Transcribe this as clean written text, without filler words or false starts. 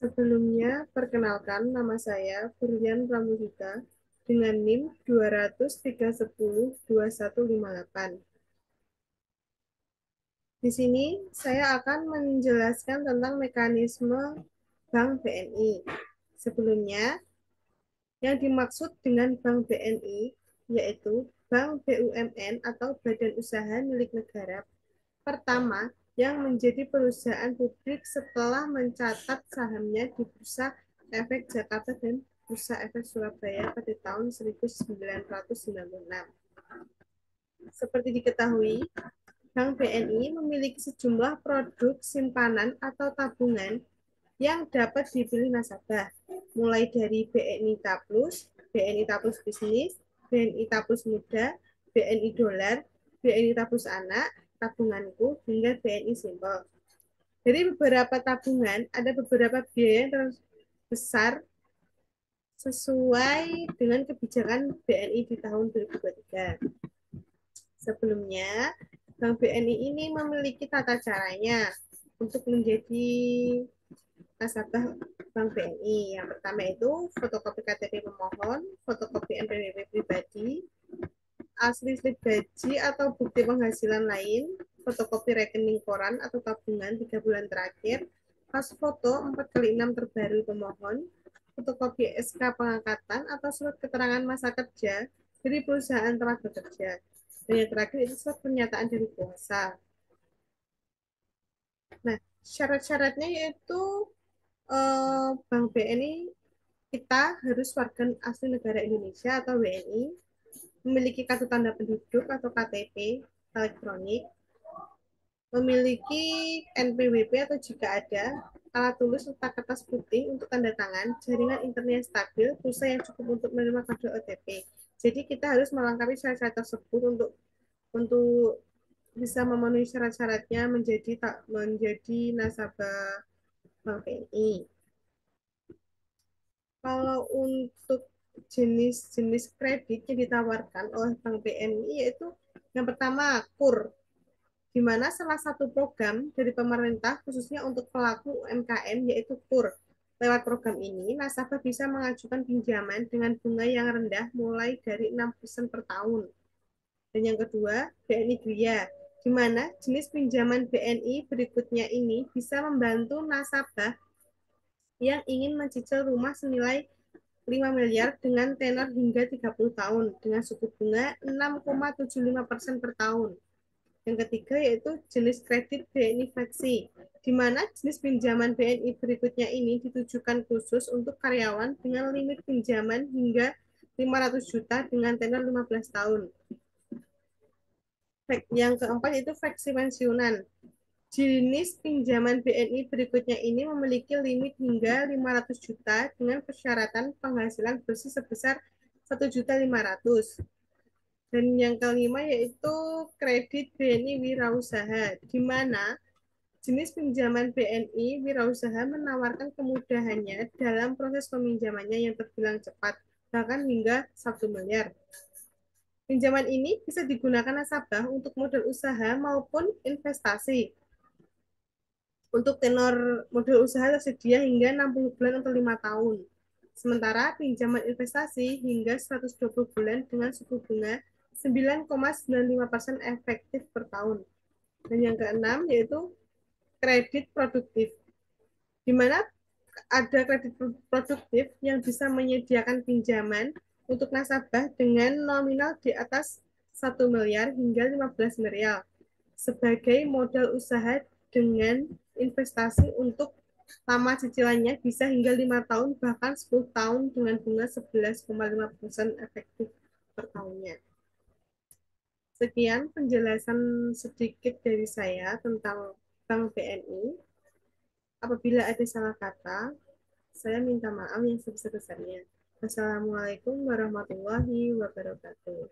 Sebelumnya, perkenalkan nama saya Furlian Pramudita dengan NIM 203102158. Di sini saya akan menjelaskan tentang mekanisme Bank BNI. Sebelumnya, yang dimaksud dengan Bank BNI yaitu Bank BUMN atau Badan Usaha Milik Negara pertama yang menjadi perusahaan publik setelah mencatat sahamnya di Bursa Efek Jakarta dan Bursa Efek Surabaya pada tahun 1996. Seperti diketahui, Bank BNI memiliki sejumlah produk simpanan atau tabungan yang dapat dipilih nasabah, mulai dari BNI Taplus, BNI Taplus Bisnis, BNI Taplus Muda, BNI Dolar, BNI Taplus Anak, Tabunganku, hingga BNI Simpel. Dari beberapa tabungan, ada beberapa biaya yang terbesar sesuai dengan kebijakan BNI di tahun 2023. Sebelumnya, Bank BNI ini memiliki tata caranya untuk menjadi nasabah Bank BNI. Yang pertama itu fotokopi KTP pemohon, fotokopi NPWP pribadi, asli slip gaji atau bukti penghasilan lain, fotokopi rekening koran atau tabungan 3 bulan terakhir, pas foto 4x6 terbaru pemohon, fotokopi SK pengangkatan atau surat keterangan masa kerja dari perusahaan tempat bekerja. Dan yang terakhir itu surat pernyataan dari kuasa. Nah, syarat-syaratnya yaitu Bank BNI kita harus warga asli negara Indonesia atau WNI, memiliki kartu tanda penduduk atau KTP elektronik, memiliki NPWP atau jika ada, alat tulis serta kertas putih untuk tanda tangan, jaringan internet yang stabil, pulsa yang cukup untuk menerima kode OTP. Jadi kita harus melengkapi syarat-syarat tersebut untuk bisa memenuhi syarat-syaratnya menjadi nasabah Bank BNI. Kalau untuk jenis-jenis kredit yang ditawarkan oleh Bank BNI yaitu yang pertama KUR, di mana salah satu program dari pemerintah khususnya untuk pelaku UMKM yaitu KUR. Lewat program ini, nasabah bisa mengajukan pinjaman dengan bunga yang rendah mulai dari 6% per tahun. Dan yang kedua, BNI Gria, di mana jenis pinjaman BNI berikutnya ini bisa membantu nasabah yang ingin mencicil rumah senilai 5 miliar dengan tenor hingga 30 tahun dengan suku bunga 6,75% per tahun. Yang ketiga yaitu jenis kredit BNI Flexi, di mana jenis pinjaman BNI berikutnya ini ditujukan khusus untuk karyawan dengan limit pinjaman hingga 500 juta dengan tenor 15 tahun. Yang keempat yaitu Flexi pensiunan. Jenis pinjaman BNI berikutnya ini memiliki limit hingga 500 juta dengan persyaratan penghasilan bersih sebesar 1.500.000. Dan yang kelima yaitu kredit BNI Wirausaha, di mana jenis pinjaman BNI Wirausaha menawarkan kemudahannya dalam proses peminjamannya yang terbilang cepat, bahkan hingga 1 miliar. Pinjaman ini bisa digunakan nasabah untuk modal usaha maupun investasi. Untuk tenor modal usaha tersedia hingga 60 bulan atau 5 tahun. Sementara pinjaman investasi hingga 120 bulan dengan suku bunga 9,95% efektif per tahun. Dan yang keenam yaitu kredit produktif, di mana ada kredit produktif yang bisa menyediakan pinjaman untuk nasabah dengan nominal di atas 1 miliar hingga 15 miliar sebagai modal usaha dengan investasi untuk lama cicilannya bisa hingga 5 tahun bahkan 10 tahun dengan bunga 11,5% efektif per tahunnya. Sekian penjelasan sedikit dari saya tentang Bank BNI. Apabila ada salah kata, saya minta maaf yang sebesar-besarnya. Wassalamualaikum warahmatullahi wabarakatuh.